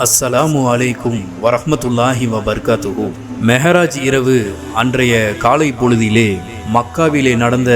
அஸ்ஸலாமு அலைக்கும் வரஹ்மத்துல்லாஹி வபர்காத்துஹு. மெஹராஜ் இரவு அன்றைய காலை பொழுதிலே மக்காவிலே நடந்த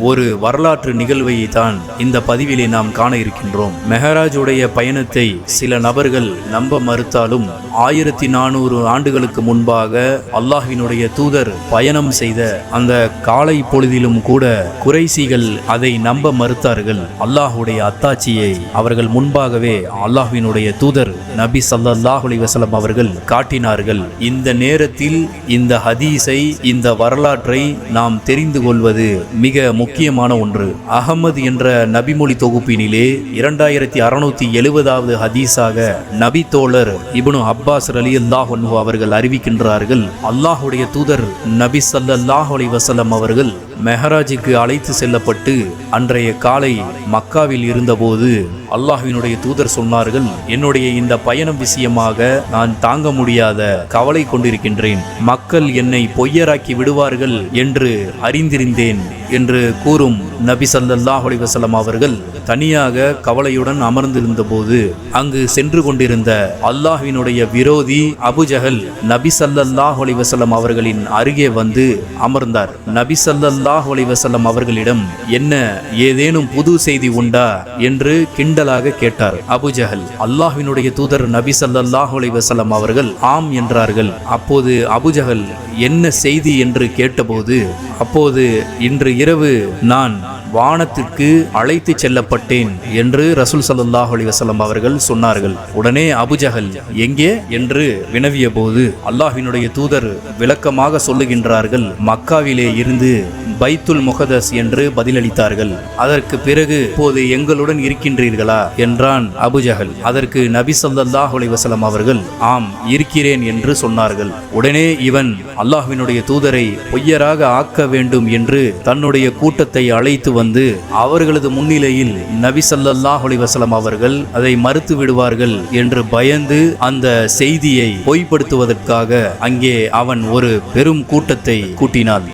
ஒரு வரலாற்று நிகழ்வை தான் இந்த பதிவிலே நாம் காண இருக்கின்றோம். மெஹராஜுடைய பயணத்தை சில நபர்கள் நம்ப மறுத்தாலும் 1400 ஆண்டுகளுக்கு முன்பாக அல்லாஹ்வினுடைய தூதர் பயணம் செய்த அந்த காலை பொழுதிலும் கூட குறைசிகள் அதை நம்ப மறுத்தார்கள். அல்லாஹுடைய அத்தாட்சியை அவர்கள் முன்பாகவே அல்லாஹ்வினுடைய தூதர் நபி ஸல்லல்லாஹு அலைஹி வஸல்லம் அவர்கள் காட்டினார்கள். இந்த நேரத்தில் இந்த ஹதீஸை, இந்த வரலாற்றை நாம் தெரிந்து கொள்வது மிக முக்கியமான ஒன்று. அகமது என்ற நபிமொழி தொகுப்பினிலே 2670வது ஹதீஸாக நபி தோழர் இப்னு அப்பாஸ் ரலியல்லாஹு அன்ஹு அவர்கள் அறிவிக்கின்றார்கள், அல்லாஹுடைய தூதர் நபி ஸல்லல்லாஹு அலைஹி வஸல்லம் அவர்கள் மெஹராஜுக்கு அழைத்து செல்லப்பட்டு அன்றைய காலை மக்காவில் இருந்தபோது அல்லாஹ்வினுடைய தூதர் சொன்னார்கள், என்னுடைய இந்த பயணம் விஷயமாக நான் தாங்க முடியாத கவலை கொண்டிருக்கின்றேன். மக்கள் என்னை பொய்யராக்கி விடுவார்கள் என்று அறிந்திருந்தேன் என்று கூறும் நபி ஸல்லல்லாஹு அலைஹி வஸல்லம் அவர்கள் தனியாக கவலையுடன் அமர்ந்திருந்த போது அங்கு சென்று கொண்டிருந்த அல்லாஹ்வினுடைய விரோதி அபுஜஹல் நபி ஸல்லல்லாஹு அலைஹி வஸல்லம் அவர்களின் அருகே வந்து அமர்ந்தார். நபி ஸல்லல்லாஹு அலைஹி வஸல்லம் அவர்களிடம் என்ன ஏதேனும் புது செய்தி உண்டா என்று கிண்டலாக கேட்டார் அபுஜஹல். அல்லாஹ்வினுடைய தூதர் நபி ஸல்லல்லாஹு அலைஹி வஸல்லம் அவர்கள் ஆம் என்றார்கள். அப்போது அபுஜஹல் என்ன செய்தி என்று கேட்டபோது, அப்போது இன்று இரவு நான் வானத்திற்கு அழைத்து செல்லப்பட்டேன் என்று ரசூல் ஸல்லல்லாஹு அலைஹி வஸல்லம் அவர்கள் சொன்னார்கள். உடனே அபுஜஹல் எங்கே என்று வினவிய போது அல்லாஹ்வினுடைய தூதர் விளக்கமாக சொல்லுகின்றார்கள், மக்காவிலே இருந்து பைத்துல் முகதஸ் என்று பதிலளித்தார்கள். அதற்கு பிறகு இப்போது எங்களுடன் இருக்கின்றீர்களா என்றான் அபுஜஹல். அதற்கு நபி ஸல்லல்லாஹு அலைஹி வஸல்லம் அவர்கள் ஆம் இருக்கிறேன் என்று சொன்னார்கள். உடனே இவன் அல்லாஹ்வினுடைய தூதரை பொய்யராக ஆக்க வேண்டும் என்று தன்னுடைய கூட்டத்தை அழைத்து வந்து அவர்களது முன்னிலையில் நபி ஸல்லல்லாஹு அலைஹி வஸல்லம் அவர்கள் அதை மறுத்து விடுவார்கள் என்று பயந்து அந்த செய்தியை பொய்ப்படுத்துவதற்காக அங்கே அவன் ஒரு பெரும் கூட்டத்தை கூட்டினான்.